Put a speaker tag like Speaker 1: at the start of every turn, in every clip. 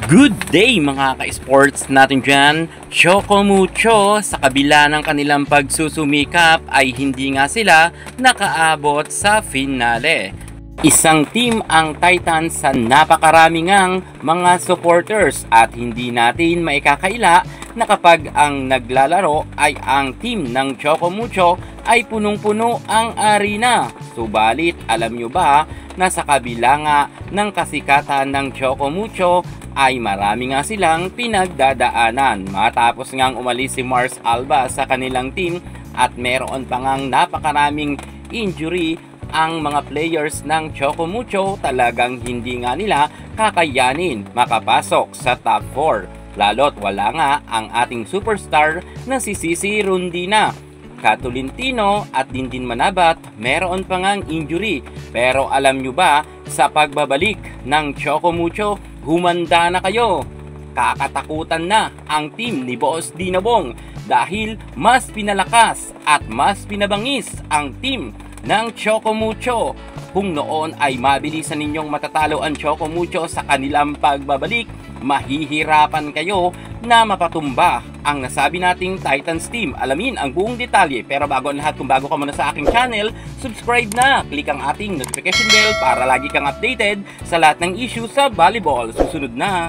Speaker 1: Good day mga ka-sports natin dyan. Choco Mucho, sa kabila ng kanilang pagsusumikap ay hindi nga sila nakaabot sa finale. Isang team ang Titans sa napakarami ngang mga supporters at hindi natin maikakaila na kapag ang naglalaro ay ang team ng Choco Mucho ay punong-puno ang arena. Subalit alam nyo ba na sa kabila nga ng kasikatan ng Choco Mucho ay marami nga silang pinagdadaanan matapos ngang umalis si Mars Alba sa kanilang team at meron pa ngang napakaraming injury ang mga players ng Choco Mucho. Talagang hindi nga nila kakayanin makapasok sa top 4 lalo't wala nga ang ating superstar na si Sisi Rondina. Katulintino at Dindin Manabat meron pa ngang injury, pero alam nyo ba sa pagbabalik ng Choco Mucho, humanda na kayo. Kakatakutan na ang team ni Boss Dinabong dahil mas pinalakas at mas pinabangis ang team ng Choco Mucho. Kung noon ay mabilisan ninyong matatalo ang Choco Mucho sa kanilang pagbabalik, mahihirapan kayo na mapatumba ang nasabi nating Titans team. Alamin ang buong detalye, pero bago ang lahat, kung bago ka muna sa aking channel, subscribe na, click ang ating notification bell para lagi kang updated sa lahat ng issue sa volleyball. Susunod na.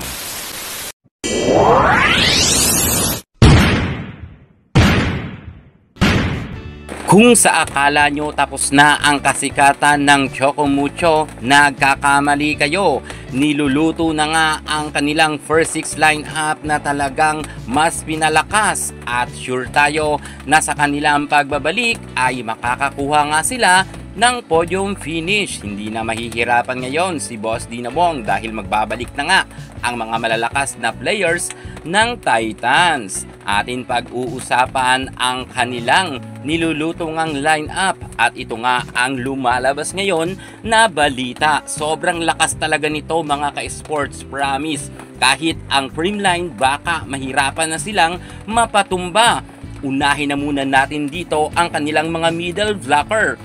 Speaker 1: Kung sa akala nyo tapos na ang kasikatan ng Choco Mucho, nagkakamali kayo. Niluluto na nga ang kanilang first 6 lineup na talagang mas pinalakas at sure tayo na sa kanilang pagbabalik ay makakakuha nga sila ng podium finish. Hindi na mahihirapan ngayon si Boss Dinabong dahil magbabalik na nga ang mga malalakas na players ng Titans. Atin pag-uusapan ang kanilang niluluto ngang lineup at ito nga ang lumalabas ngayon na balita. Sobrang lakas talaga nito mga ka-sports, promise. Kahit ang Creamline baka mahirapan na silang mapatumba. Unahin na muna natin dito ang kanilang mga middle blocker.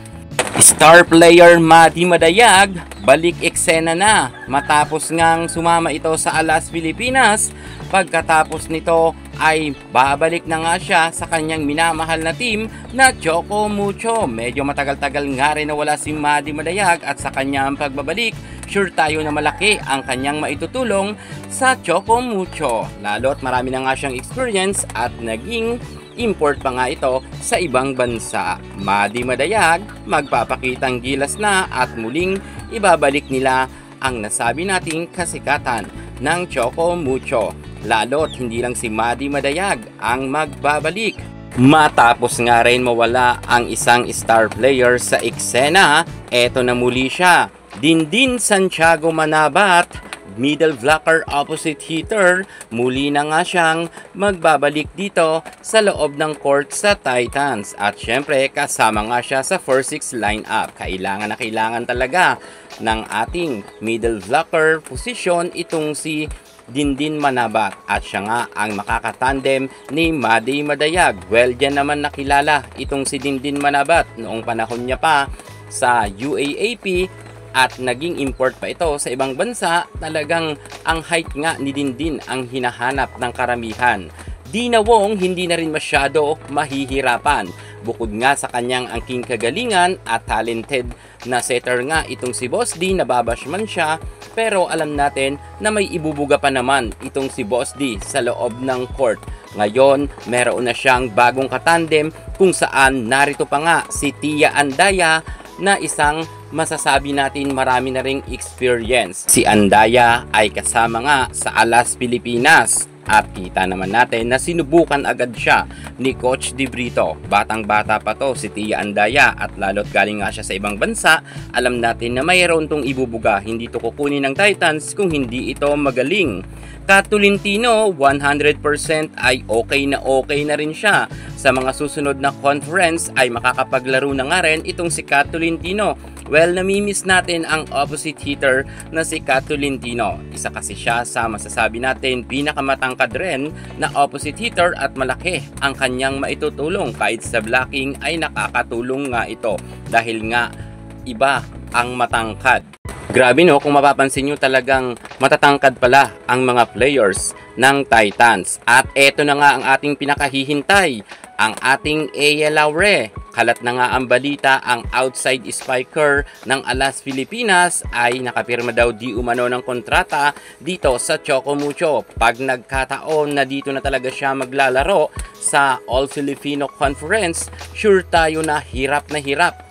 Speaker 1: Star player Madi Madayag, balik eksena na matapos ngang sumama ito sa Alas Pilipinas. Pagkatapos nito ay babalik na nga siya sa kanyang minamahal na team na Choco Mucho. Medyo matagal-tagal nga rin na wala si Madi Madayag at sa kanyang pagbabalik, sure tayo na malaki ang kanyang maitutulong sa Choco Mucho. Lalo't marami na nga siyang experience at naging import pa nga ito sa ibang bansa. Madi Madayag, magpapakitang gilas na at muling ibabalik nila ang nasabi nating kasikatan ng Choco Mucho. Lalo't hindi lang si Madi Madayag ang magbabalik. Matapos nga rin mawala ang isang star player sa eksena, eto na muli siya. Dindin Santiago Manabat, middle blocker opposite hitter, muli na nga siyang magbabalik dito sa loob ng court sa Titans. At syempre kasama nga siya sa first 6 lineup. Kailangan na kailangan talaga ng ating middle blocker position itong si Dindin Manabat at siya nga ang makakatandem ni Madi Madayag. Well, dyan naman nakilala itong si Dindin Manabat noong panahon niya pa sa UAAP at naging import pa ito sa ibang bansa. Talagang ang height nga ni Dindin ang hinahanap ng karamihan. Dinawong hindi na rin masyado mahihirapan. Bukod nga sa kanyang angking kagalingan at talented na setter nga itong si Boss D, nababash man siya, pero alam natin na may ibubuga pa naman itong si Boss D sa loob ng court. Ngayon, meron na siyang bagong katandem kung saan narito pa nga si Tia Andaya na isang masasabi natin marami na ring experience. Si Andaya ay kasama nga sa Alas Pilipinas at kita naman natin na sinubukan agad siya ni Coach Di Brito. Batang-bata pa to si Tia Andaya at lalo't galing nga siya sa ibang bansa. Alam natin na mayroon tong ibubuga. Hindi to kukunin ng Titans kung hindi ito magaling. Katulintino, 100% ay okay na rin siya. Sa mga susunod na conference ay makakapaglaro na nga rin itong si Katulintino. Well, namimiss natin ang opposite hitter na si Katulintino. Isa kasi siya sa masasabi natin pinakamatangkad rin na opposite hitter at malaki ang kanyang maitutulong. Kahit sa blocking ay nakakatulong nga ito dahil nga iba ang matangkad. Grabe no, kung mapapansin nyo talagang matatangkad pala ang mga players ng Titans. At eto na nga ang ating pinakahihintay, ang ating Ea Laure. Kalat na nga ang balita, ang outside spiker ng Alas Pilipinas ay nakapirma daw di umano ng kontrata dito sa Choco Mucho. Pag nagkataon na dito na talaga siya maglalaro sa All Filipino Conference, sure tayo na hirap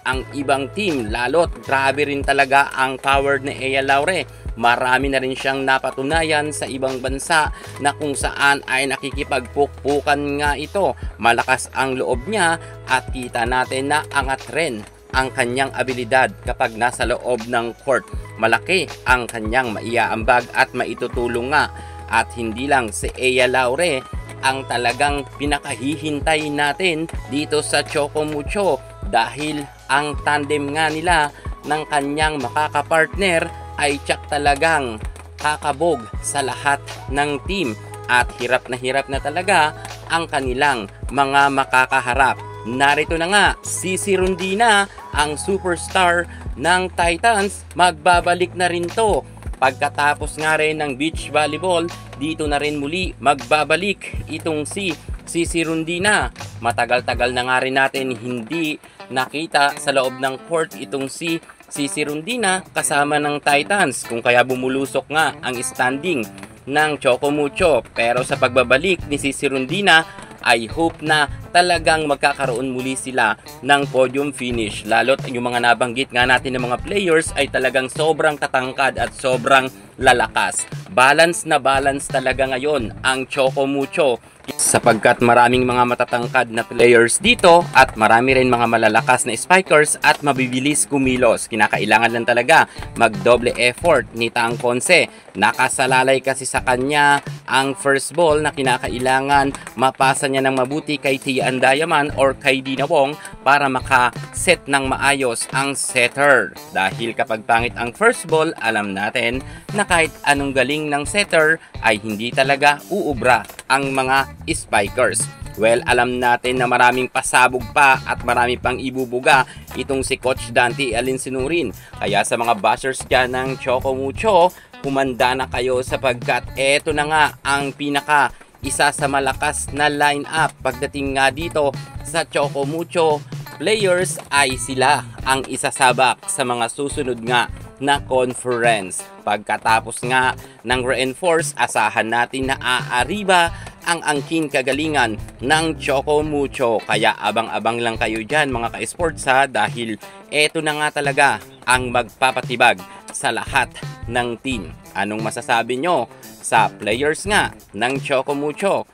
Speaker 1: ang ibang team. Lalo't grabe rin talaga ang power ni Ea Laure. Marami na rin siyang napatunayan sa ibang bansa na kung saan ay nakikipagpukpukan nga ito. Malakas ang loob niya at kita natin na angat rin ang kanyang abilidad kapag nasa loob ng court. Malaki ang kanyang maiaambag at maitutulong nga. At hindi lang si Ea Laure ang talagang pinakahihintay natin dito sa Choco Mucho, dahil ang tandem nga nila ng kanyang makakapartner ay tsak talagang kakabog sa lahat ng team, at hirap na talaga ang kanilang mga makakaharap. Narito na nga, Sisi Rondina, ang superstar ng Titans, magbabalik na rin to. Pagkatapos nga rin ng beach volleyball, dito na rin muli magbabalik itong si Sisi Rondina. Matagal-tagal na nga rin natin hindi nakita sa loob ng court itong si Sisi Rondina kasama ng Titans, kung kaya bumulusok nga ang standing ng Choco Mucho. Pero sa pagbabalik ni Sisi Rondina, I hope na talagang magkakaroon muli sila ng podium finish. Lalo't yung mga nabanggit nga natin ng mga players ay talagang sobrang tatangkad at sobrang lalakas. Balance na balance talaga ngayon ang Choco Mucho, sapagkat maraming mga matatangkad na players dito at marami rin mga malalakas na spikers at mabibilis kumilos. Kinakailangan lang talaga magdoble effort ni Tang Ponce. Nakasalalay kasi sa kanya ang first ball na kinakailangan mapasa niya ng mabuti kay Tian Diamond or kay Dina Wong para makaset ng maayos ang setter. Dahil kapag pangit ang first ball, alam natin na kahit anong galing ng setter ay hindi talaga uubra ang mga spikers. Well, alam natin na maraming pasabog pa at marami pang ibubuga itong si Coach Dante Alinsinurin. Kaya sa mga bashers dyan ng Choco Mucho, humanda na kayo sapagkat eto na nga ang pinaka isa sa malakas na lineup pagdating nga dito sa Choco Mucho. Players ay sila ang isasabak sa mga susunod nga na conference. Pagkatapos nga ng reinforce, asahan natin na aariba ang angkin kagalingan ng Choco Mucho. Kaya abang-abang lang kayo dyan mga ka-sports ha, dahil eto na nga talaga ang magpapatibag sa lahat ng team. Anong masasabi nyo sa players nga ng Choco Mucho?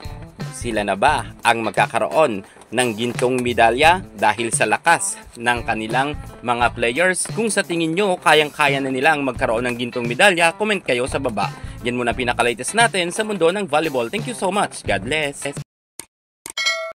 Speaker 1: Sila na ba ang magkakaroon ng gintong medalya dahil sa lakas ng kanilang mga players? Kung sa tingin nyo kayang-kaya na nilang magkaroon ng gintong medalya, comment kayo sa baba. Yan muna pinaka-latest natin sa mundo ng volleyball. Thank you so much. God bless.